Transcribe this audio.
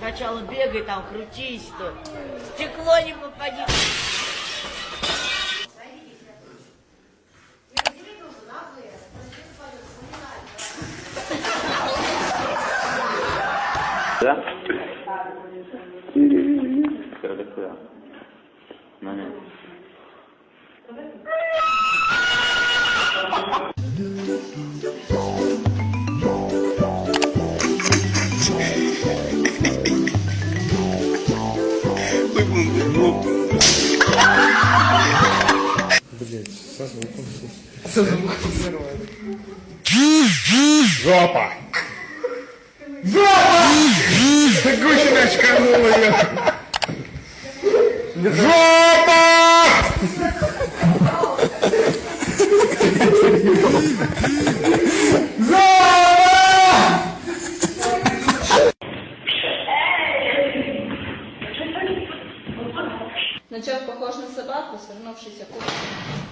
Сначала бегай там, крутись, то стекло не попади. Да? Красиво. Момент. Блять, со звуком. Со звуком нормально. Жопа! Жопа! Ты гусина очканула ее. Жопа! Значок похож на собаку, свернувшийся кубиком.